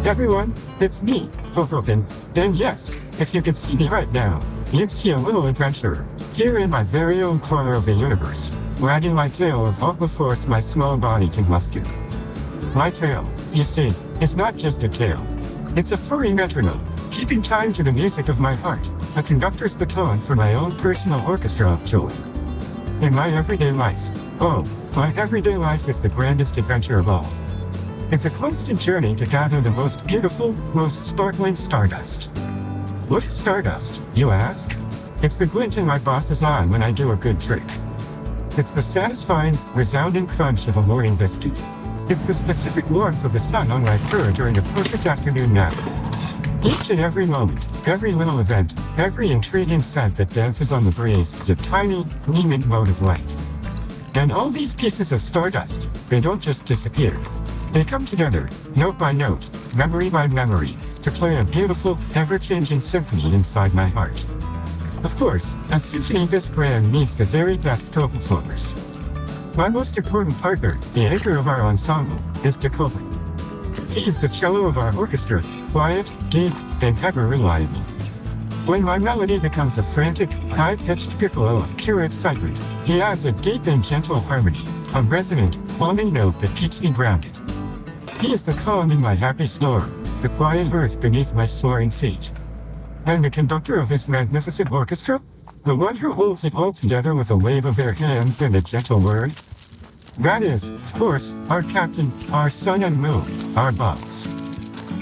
everyone, it's me, Cocopin, and yes, if you could see me right now, you'd see a little adventurer, here in my very own corner of the universe, wagging my tail with all the force my small body can muster. My tail, you see, is not just a tail. It's a furry metronome, keeping time to the music of my heart, a conductor's baton for my own personal orchestra of joy. In my everyday life, my everyday life is the grandest adventure of all. It's a constant journey to gather the most beautiful, most sparkling stardust. What is stardust, you ask? It's the glint in my boss's eye when I do a good trick. It's the satisfying, resounding crunch of a morning biscuit. It's the specific warmth of the sun on my fur during a perfect afternoon nap. Each and every moment, every little event, every intriguing scent that dances on the breeze is a tiny, gleaming mote of light. And all these pieces of stardust, they don't just disappear. They come together, note by note, memory by memory, to play a beautiful, ever-changing symphony inside my heart. Of course, a symphony this grand needs the very best co-performers. My most important partner, the anchor of our ensemble, is Dekopin. He is the cello of our orchestra, quiet, deep, and ever reliable. When my melody becomes a frantic, high-pitched piccolo of pure excitement, he adds a deep and gentle harmony, a resonant, calming note that keeps me grounded. He is the calm in my happy storm, the quiet earth beneath my soaring feet. And the conductor of this magnificent orchestra? The one who holds it all together with a wave of their hand and a gentle word? That is, of course, our captain, our sun and moon, our boss.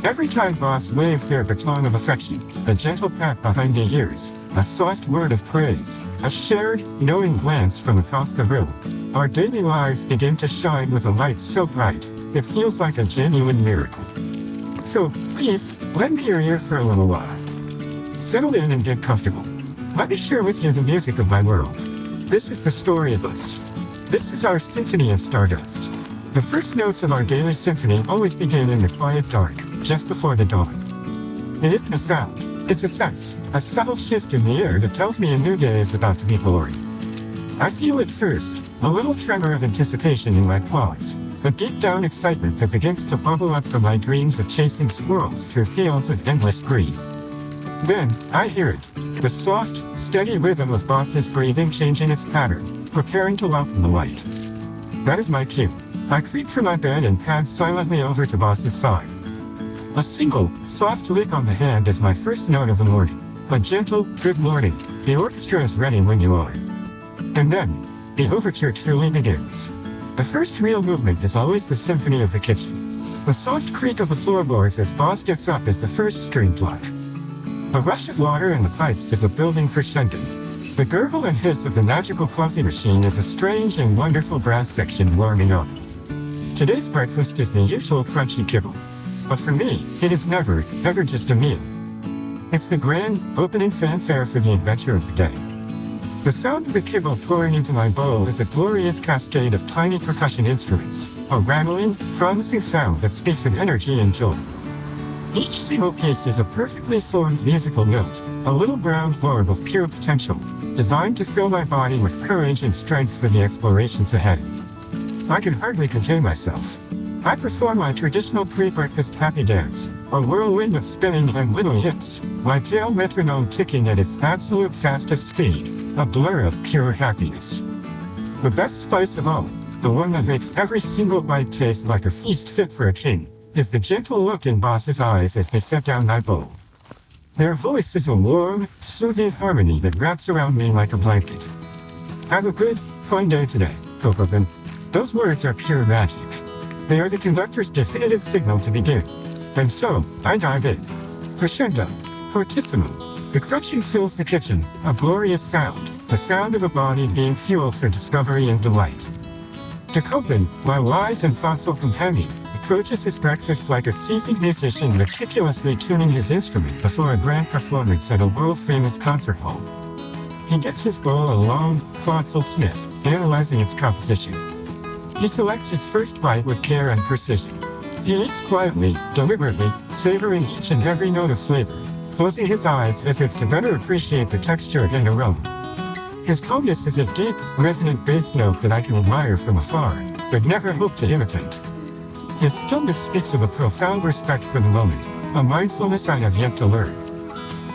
Every time boss waves their baton of affection, a gentle pat behind the ears, a soft word of praise, a shared, knowing glance from across the room, our daily lives begin to shine with a light so bright, it feels like a genuine miracle. So, please, lend me your ear for a little while. Settle in and get comfortable. Let me share with you the music of my world. This is the story of us. This is our Symphony of Stardust. The first notes of our daily symphony always begin in the quiet dark, just before the dawn. It isn't a sound, it's a sense, a subtle shift in the air that tells me a new day is about to be born. I feel it first, a little tremor of anticipation in my paws, a deep down excitement that begins to bubble up from my dreams of chasing squirrels through fields of endless green. Then, I hear it, the soft, steady rhythm of boss's breathing changing its pattern, preparing to welcome the light. That is my cue. I creep from my bed and pad silently over to boss's side. A single, soft lick on the hand is my first note of the morning. A gentle, good morning, the orchestra is ready when you are. And then, the overture truly begins. The first real movement is always the symphony of the kitchen. The soft creak of the floorboards as boss gets up is the first string pluck. The rush of water in the pipes is a building crescendo. The gurgle and hiss of the magical coffee machine is a strange and wonderful brass section warming up. Today's breakfast is the usual crunchy kibble. But for me, it is never, ever just a meal. It's the grand, opening fanfare for the adventure of the day. The sound of the kibble pouring into my bowl is a glorious cascade of tiny percussion instruments, a rattling, promising sound that speaks of energy and joy. Each single piece is a perfectly formed musical note, a little brown orb of pure potential, designed to fill my body with courage and strength for the explorations ahead. I can hardly contain myself. I perform my traditional pre-breakfast happy dance, a whirlwind of spinning and little hits, my tail metronome ticking at its absolute fastest speed, a blur of pure happiness. The best spice of all, the one that makes every single bite taste like a feast fit for a king, is the gentle look in boss's eyes as they set down my bowl. Their voice is a warm, soothing harmony that wraps around me like a blanket. Have a good, fun day today, Cocopin. Those words are pure magic. They are the conductor's definitive signal to begin. And so, I dive in. Crescendo, fortissimo. The crunching fills the kitchen, a glorious sound, the sound of a body being fueled for discovery and delight. Dekopin, my wise and thoughtful companion, approaches his breakfast like a seasoned musician meticulously tuning his instrument before a grand performance at a world-famous concert hall. He gets his bowl a long, thoughtful sniff, analyzing its composition. He selects his first bite with care and precision. He eats quietly, deliberately, savoring each and every note of flavor, closing his eyes as if to better appreciate the texture and aroma. His calmness is a deep, resonant bass note that I can admire from afar, but never hope to imitate. His stillness speaks of a profound respect for the moment, a mindfulness I have yet to learn.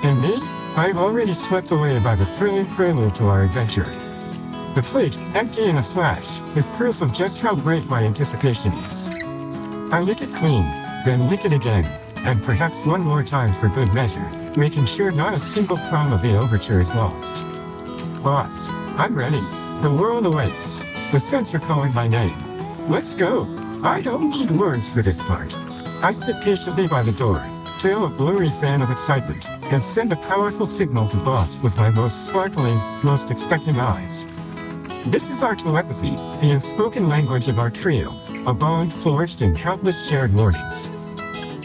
And me? I am already swept away by the thrilling prelude to our adventure. The plate, empty in a flash, is proof of just how great my anticipation is. I lick it clean, then lick it again, and perhaps one more time for good measure, making sure not a single crumb of the overture is lost. Boss, I'm ready. The world awaits. The scents are calling my name. Let's go. I don't need words for this part. I sit patiently by the door, trail a blurry fan of excitement, and send a powerful signal to Boss with my most sparkling, most expectant eyes. This is our telepathy, the unspoken language of our trio, a bond forged in countless shared mornings.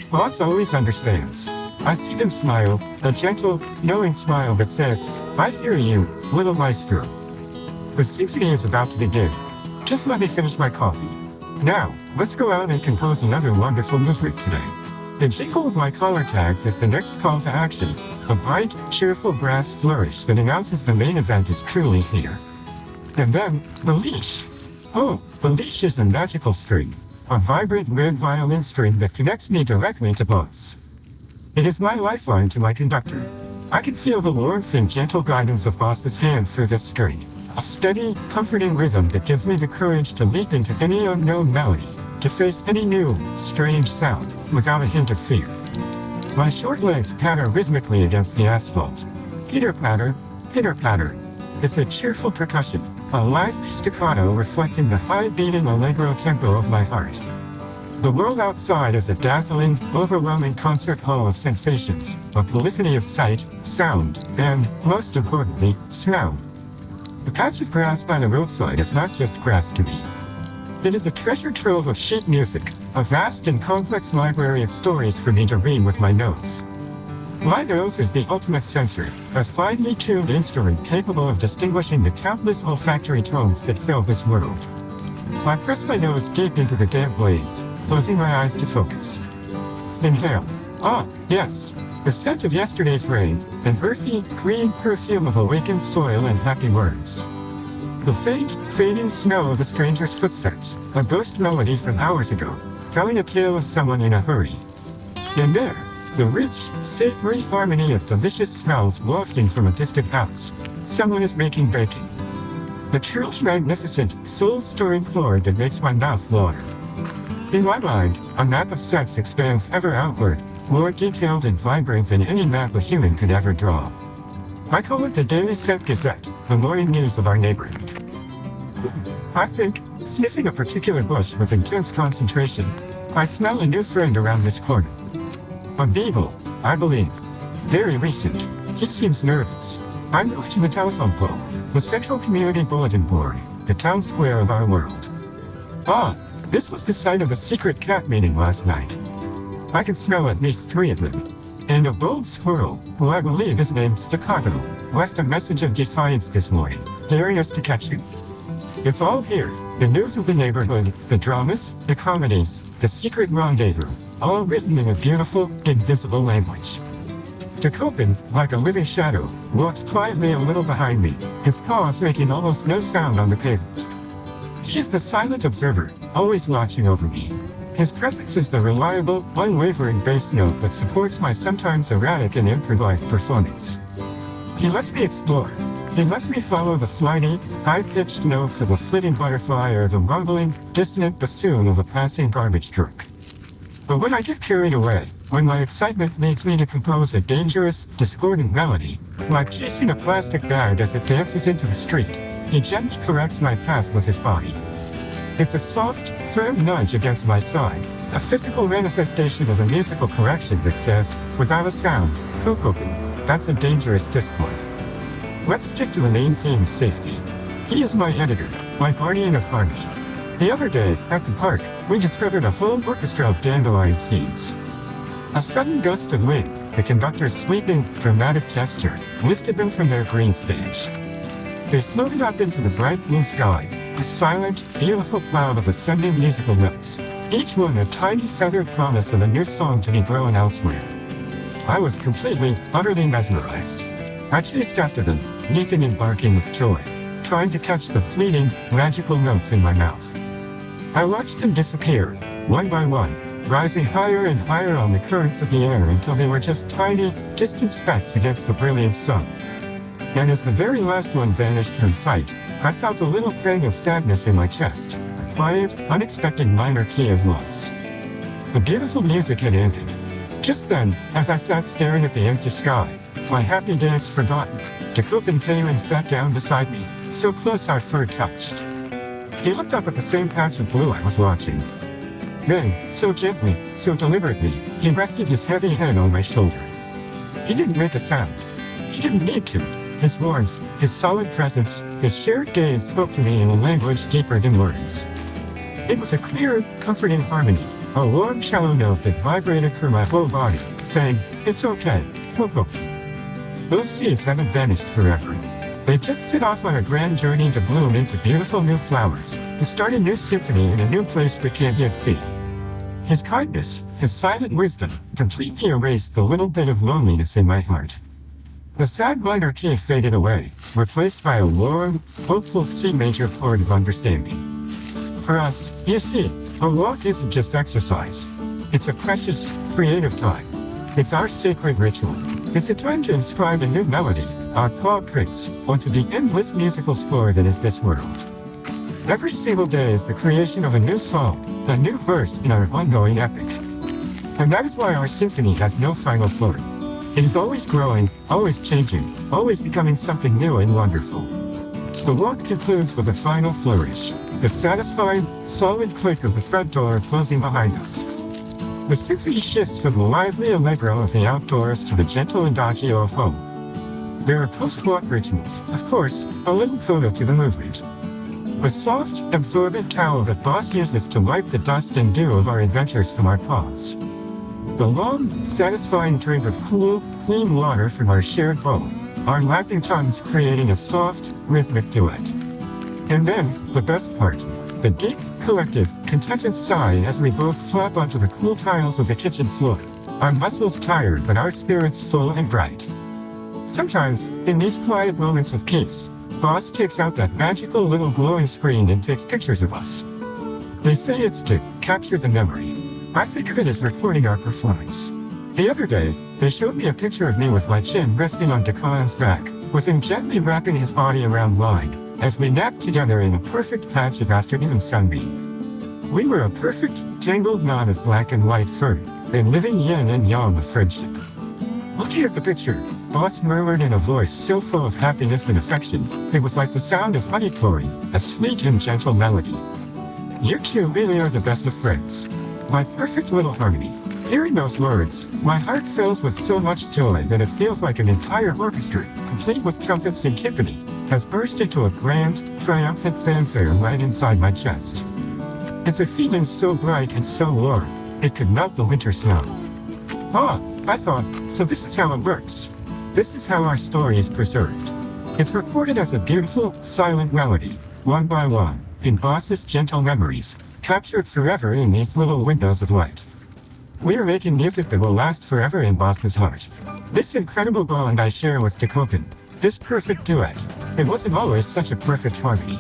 Boss always understands. I see them smile, a gentle, knowing smile that says, I hear you, little maestro. The symphony is about to begin. Just let me finish my coffee. Now, let's go out and compose another wonderful movement today. The jingle of my collar tags is the next call to action, a bright, cheerful brass flourish that announces the main event is truly here. And then, the leash. Oh, the leash is a magical string, a vibrant red violin string that connects me directly to Boss. It is my lifeline to my conductor. I can feel the warmth and gentle guidance of Boss's hand through this string, a steady, comforting rhythm that gives me the courage to leap into any unknown melody, to face any new, strange sound, without a hint of fear. My short legs patter rhythmically against the asphalt. Pitter-patter, pitter-patter. It's a cheerful percussion, a lively staccato reflecting the high-beating allegro tempo of my heart. The world outside is a dazzling, overwhelming concert hall of sensations, a polyphony of sight, sound, and, most importantly, smell. The patch of grass by the roadside is not just grass to me. It is a treasure trove of sheet music, a vast and complex library of stories for me to read with my nose. My nose is the ultimate sensor, a finely tuned instrument capable of distinguishing the countless olfactory tones that fill this world. I press my nose deep into the damp blades, closing my eyes to focus. Inhale. Ah, yes. The scent of yesterday's rain, an earthy, green perfume of awakened soil and happy worms. The faint, fading smell of a stranger's footsteps, a ghost melody from hours ago, telling a tale of someone in a hurry. And there, the rich, savory harmony of delicious smells wafting from a distant house. Someone is making bacon. The truly magnificent, soul-stirring chord that makes my mouth water. In my mind, a map of scents expands ever outward, more detailed and vibrant than any map a human could ever draw. I call it the Daily Scent Gazette, the morning news of our neighborhood. I think, sniffing a particular bush with intense concentration, I smell a new friend around this corner. A beagle, I believe. Very recent. He seems nervous. I moved to the telephone pole, the central community bulletin board, the town square of our world. Ah, this was the site of a secret cat meeting last night. I can smell at least 3 of them. And a bold squirrel, who I believe is named Staccato, left a message of defiance this morning, daring us to catch him. It's all here, the news of the neighborhood, the dramas, the comedies, the secret rendezvous, all written in a beautiful, invisible language. Dekopin, like a living shadow, walks quietly a little behind me, his paws making almost no sound on the pavement. He is the silent observer, always watching over me. His presence is the reliable, unwavering bass note that supports my sometimes erratic and improvised performance. He lets me explore. He lets me follow the flighty, high-pitched notes of a flitting butterfly or the rumbling, dissonant bassoon of a passing garbage truck. But when I get carried away, when my excitement leads me to compose a dangerous, discordant melody, like chasing a plastic bag as it dances into the street, he gently corrects my path with his body. It's a soft, firm nudge against my side, a physical manifestation of a musical correction that says, without a sound, Cocopin, that's a dangerous discord. Let's stick to the main theme of safety. He is my editor, my guardian of harmony. The other day, at the park, we discovered a whole orchestra of dandelion seeds. A sudden gust of wind, the conductor's sweeping, dramatic gesture, lifted them from their green stage. They floated up into the bright blue sky, a silent, beautiful cloud of ascending musical notes, each one a tiny feathered promise of a new song to be grown elsewhere. I was completely, utterly mesmerized. I chased after them, leaping and barking with joy, trying to catch the fleeting, magical notes in my mouth. I watched them disappear, one by one, rising higher and higher on the currents of the air until they were just tiny, distant specks against the brilliant sun. And as the very last one vanished from sight, I felt a little pang of sadness in my chest, a quiet, unexpected minor key of loss. The beautiful music had ended. Just then, as I sat staring at the empty sky, my happy dance forgotten, Dekopin came and sat down beside me, so close our fur touched. He looked up at the same patch of blue I was watching. Then, so gently, so deliberately, he rested his heavy head on my shoulder. He didn't make a sound. He didn't need to. His warmth, his solid presence, his shared gaze spoke to me in a language deeper than words. It was a clear, comforting harmony, a warm, shallow note that vibrated through my whole body, saying, "It's okay, Cocopin." Those seeds haven't vanished forever. They've just set off on a grand journey to bloom into beautiful new flowers, to start a new symphony in a new place we can't yet see. His kindness, his silent wisdom, completely erased the little bit of loneliness in my heart. The sad minor key faded away, replaced by a warm, hopeful C major chord of understanding. For us, you see, a walk isn't just exercise. It's a precious, creative time. It's our sacred ritual. It's a time to inscribe a new melody, our paw prints, onto the endless musical score that is this world. Every single day is the creation of a new song, a new verse in our ongoing epic. And that is why our symphony has no final form. It is always growing, always changing, always becoming something new and wonderful. The walk concludes with a final flourish, the satisfying, solid click of the front door closing behind us. The symphony shifts from the lively allegro of the outdoors to the gentle adagio of home. There are post-walk rituals, of course, a little coda to the movement. The soft, absorbent towel that Boss uses to wipe the dust and dew of our adventures from our paws. The long, satisfying drink of cool, clean water from our shared bowl, our lapping tongues creating a soft, rhythmic duet. And then, the best part, the deep, collective, contented sigh as we both flop onto the cool tiles of the kitchen floor, our muscles tired but our spirits full and bright. Sometimes, in these quiet moments of peace, Boss takes out that magical little glowing screen and takes pictures of us. They say it's to capture the memory. I think of it as recording our performance. The other day, they showed me a picture of me with my chin resting on Dekopin's back, with him gently wrapping his body around mine, as we napped together in a perfect patch of afternoon sunbeam. We were a perfect, tangled knot of black and white fur, a living yin and yang of friendship. Looking at the picture, Boss murmured in a voice so full of happiness and affection, it was like the sound of honey pouring, a sweet and gentle melody. You two really are the best of friends. My perfect little harmony. Hearing those words, my heart fills with so much joy that it feels like an entire orchestra, complete with trumpets and timpani, has burst into a grand, triumphant fanfare right inside my chest. It's a feeling so bright and so warm, it could melt the winter snow. Ah, I thought, so this is how it works. This is how our story is preserved. It's recorded as a beautiful, silent melody, one by one, in Boss's gentle memories, captured forever in these little windows of light. We are making music that will last forever in Boss's heart. This incredible bond I share with Dekopin, this perfect duet, it wasn't always such a perfect harmony.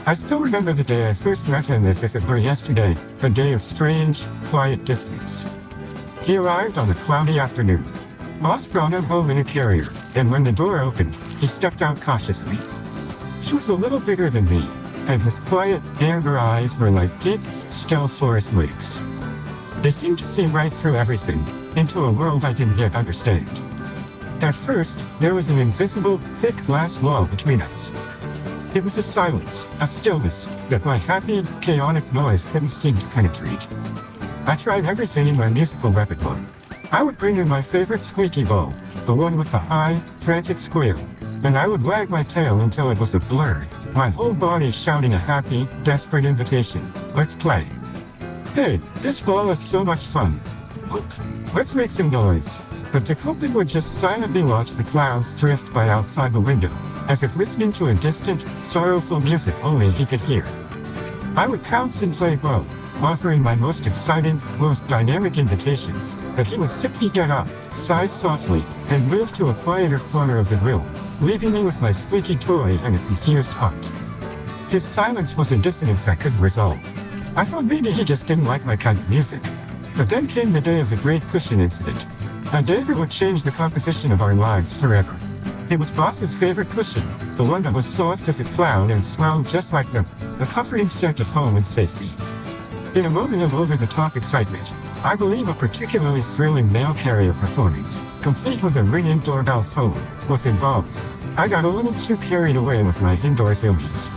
I still remember the day I first met him as if it were yesterday, a day of strange, quiet distance. He arrived on a cloudy afternoon. Boss brought him home in a carrier, and when the door opened, he stepped out cautiously. He was a little bigger than me, and his quiet, amber eyes were like deep, still forest lakes. They seemed to see right through everything, into a world I didn't yet understand. At first, there was an invisible, thick glass wall between us. It was a silence, a stillness, that my happy, chaotic noise couldn't seem to penetrate. I tried everything in my musical repertoire. I would bring in my favorite squeaky bowl, the one with the high, frantic squeal, and I would wag my tail until it was a blur, my whole body shouting a happy, desperate invitation. Let's play. Hey, this ball is so much fun. Look, let's make some noise. But Dekopin would just silently watch the clouds drift by outside the window, as if listening to a distant, sorrowful music only he could hear. I would pounce and play both, offering my most exciting, most dynamic invitations, but he would simply get up, sigh softly, and move to a quieter corner of the room, leaving me with my squeaky toy and a confused heart. His silence was a dissonance I couldn't resolve. I thought maybe he just didn't like my kind of music. But then came the day of the great cushion incident. A day that would change the composition of our lives forever. It was Boss's favorite cushion, the one that was soft as a cloud and smelled just like the comforting scent of home and safety. In a moment of over-the-top excitement, I believe a particularly thrilling mail carrier performance, complete with a ringing doorbell solo, was involved. I got a little too carried away with my indoor zoomies.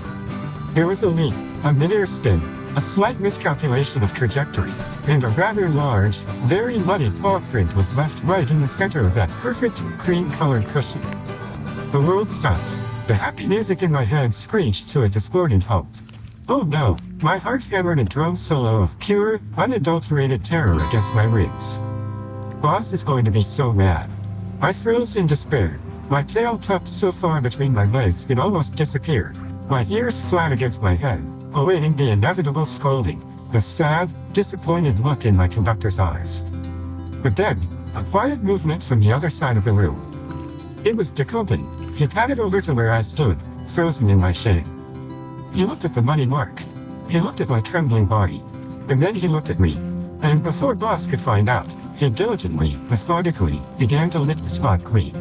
There was a leak, a mid-air spin, a slight miscalculation of trajectory, and a rather large, very muddy paw print was left right in the center of that perfect, cream-colored cushion. The world stopped. The happy music in my head screeched to a discordant halt. Oh no, my heart hammered a drum solo of pure, unadulterated terror against my ribs. Boss is going to be so mad. I froze in despair, my tail tucked so far between my legs it almost disappeared, my ears flat against my head, awaiting the inevitable scolding, the sad, disappointed look in my conductor's eyes. But then, a quiet movement from the other side of the room. It was Dekopin. He padded over to where I stood, frozen in my shame. He looked at the muddy mark. He looked at my trembling body. And then he looked at me. And before Boss could find out, he diligently, methodically, began to lick the spot clean.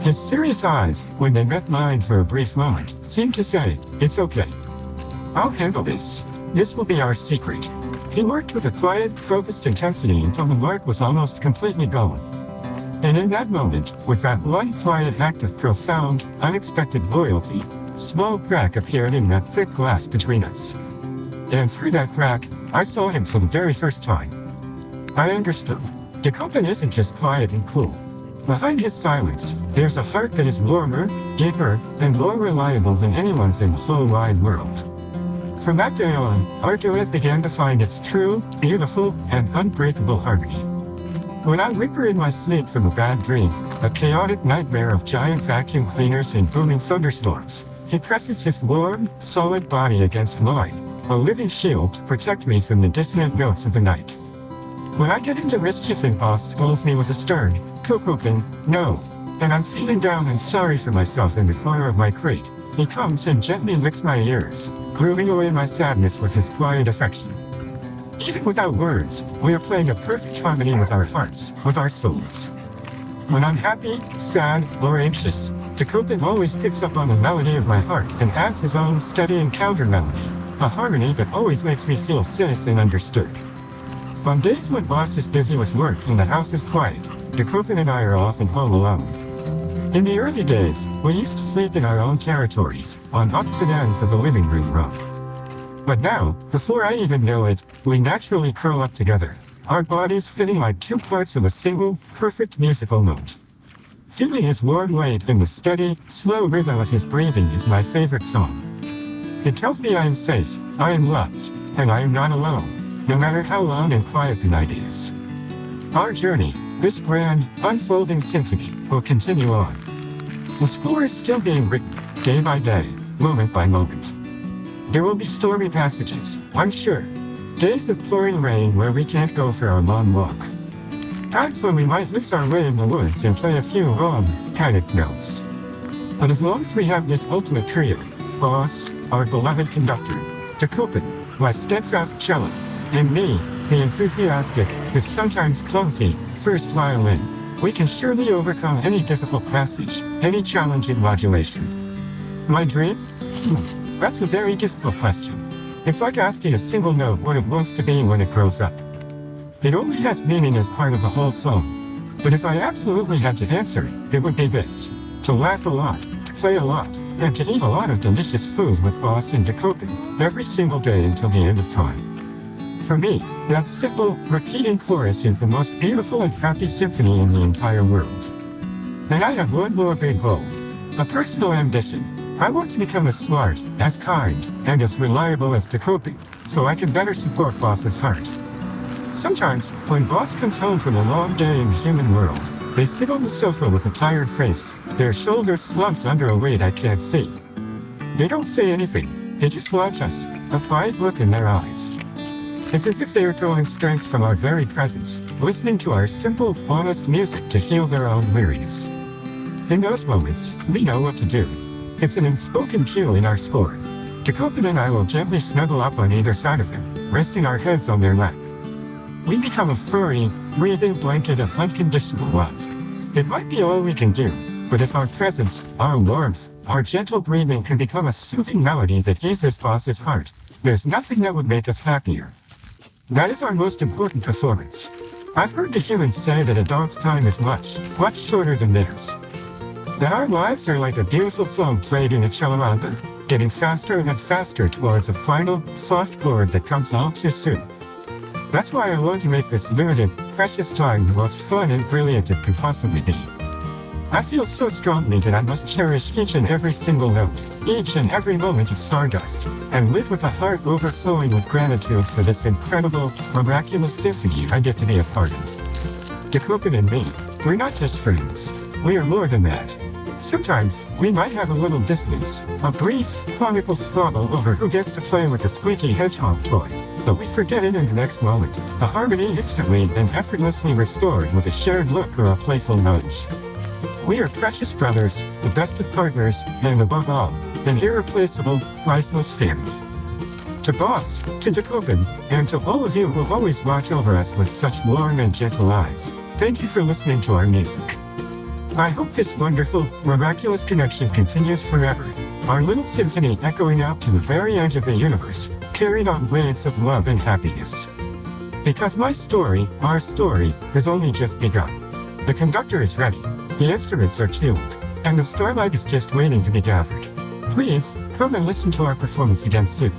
His serious eyes, when they met mine for a brief moment, seemed to say, "It's okay. I'll handle this. This will be our secret." He worked with a quiet, focused intensity until the mark was almost completely gone. And in that moment, with that one quiet act of profound, unexpected loyalty, a small crack appeared in that thick glass between us. And through that crack, I saw him for the very first time. I understood. Dekopin isn't just quiet and cool. Behind his silence, there's a heart that is warmer, deeper, and more reliable than anyone's in the whole wide world. From that day on, our duet began to find its true, beautiful, and unbreakable harmony. When I whimper in my sleep from a bad dream, a chaotic nightmare of giant vacuum cleaners and booming thunderstorms, he presses his warm, solid body against mine, a living shield to protect me from the dissonant notes of the night. When I get into mischief and Boss scolds me with a stern, "Cocopin, no," and I'm feeling down and sorry for myself in the corner of my crate, he comes and gently licks my ears, grooving away my sadness with his quiet affection. Even without words, we are playing a perfect harmony with our hearts, with our souls. When I'm happy, sad, or anxious, Dekopin always picks up on the melody of my heart and adds his own steady and counter melody, a harmony that always makes me feel safe and understood. On days when Boss is busy with work and the house is quiet, Dekopin and I are often home alone. In the early days, we used to sleep in our own territories, on opposite ends of the living room rug. But now, before I even know it, we naturally curl up together, our bodies fitting like two parts of a single, perfect musical note. Feeling his warm weight in the steady, slow rhythm of his breathing is my favorite song. It tells me I am safe, I am loved, and I am not alone, no matter how long and quiet the night is. Our journey, this grand, unfolding symphony, will continue on. The score is still being written, day by day, moment by moment. There will be stormy passages, I'm sure. Days of pouring rain where we can't go for our long walk. Times when we might lose our way in the woods and play a few wrong, panicked notes. But as long as we have this ultimate trio, Boss, our beloved conductor, Dekopin, my steadfast cello, and me, the enthusiastic, if sometimes clumsy, first violin, we can surely overcome any difficult passage, any challenge in modulation. My dream? That's a very difficult question. It's like asking a single note what it wants to be when it grows up. It only has meaning as part of the whole song. But if I absolutely had to answer, it would be this: to laugh a lot, to play a lot, and to eat a lot of delicious food with Boss and Dekopin every single day until the end of time. For me, that simple, repeating chorus is the most beautiful and happy symphony in the entire world. And I have one more big goal, a personal ambition. I want to become as smart, as kind, and as reliable as Dekopin, so I can better support Boss's heart. Sometimes, when Boss comes home from a long day in the human world, they sit on the sofa with a tired face, their shoulders slumped under a weight I can't see. They don't say anything, they just watch us, a quiet look in their eyes. It's as if they are drawing strength from our very presence, listening to our simple, honest music to heal their own weariness. In those moments, we know what to do. It's an unspoken cue in our score. Dekopin and I will gently snuggle up on either side of him, resting our heads on their lap. We become a furry, breathing blanket of unconditional love. It might be all we can do, but if our presence, our warmth, our gentle breathing can become a soothing melody that eases Boss's heart, there's nothing that would make us happier. That is our most important performance. I've heard the humans say that a dog's time is much, much shorter than theirs. That our lives are like a beautiful song played in a cello album, getting faster and faster towards a final, soft chord that comes all too soon. That's why I want to make this limited, precious time the most fun and brilliant it can possibly be. I feel so strongly that I must cherish each and every single note, each and every moment of Stardust, and live with a heart overflowing with gratitude for this incredible, miraculous symphony I get to be a part of. Dekopin and me, we're not just friends. We are more than that. Sometimes, we might have a little distance, a brief, comical squabble over who gets to play with the squeaky hedgehog toy, but we forget it in the next moment, the harmony instantly and effortlessly restored with a shared look or a playful nudge. We are precious brothers, the best of partners, and above all, an irreplaceable, priceless family. To Boss, to Dekopin, and to all of you who always watch over us with such warm and gentle eyes, thank you for listening to our music. I hope this wonderful, miraculous connection continues forever, our little symphony echoing out to the very edge of the universe, carried on waves of love and happiness. Because my story, our story, has only just begun. The conductor is ready, the instruments are tuned, and the starlight is just waiting to be gathered. Please, come and listen to our performance again soon.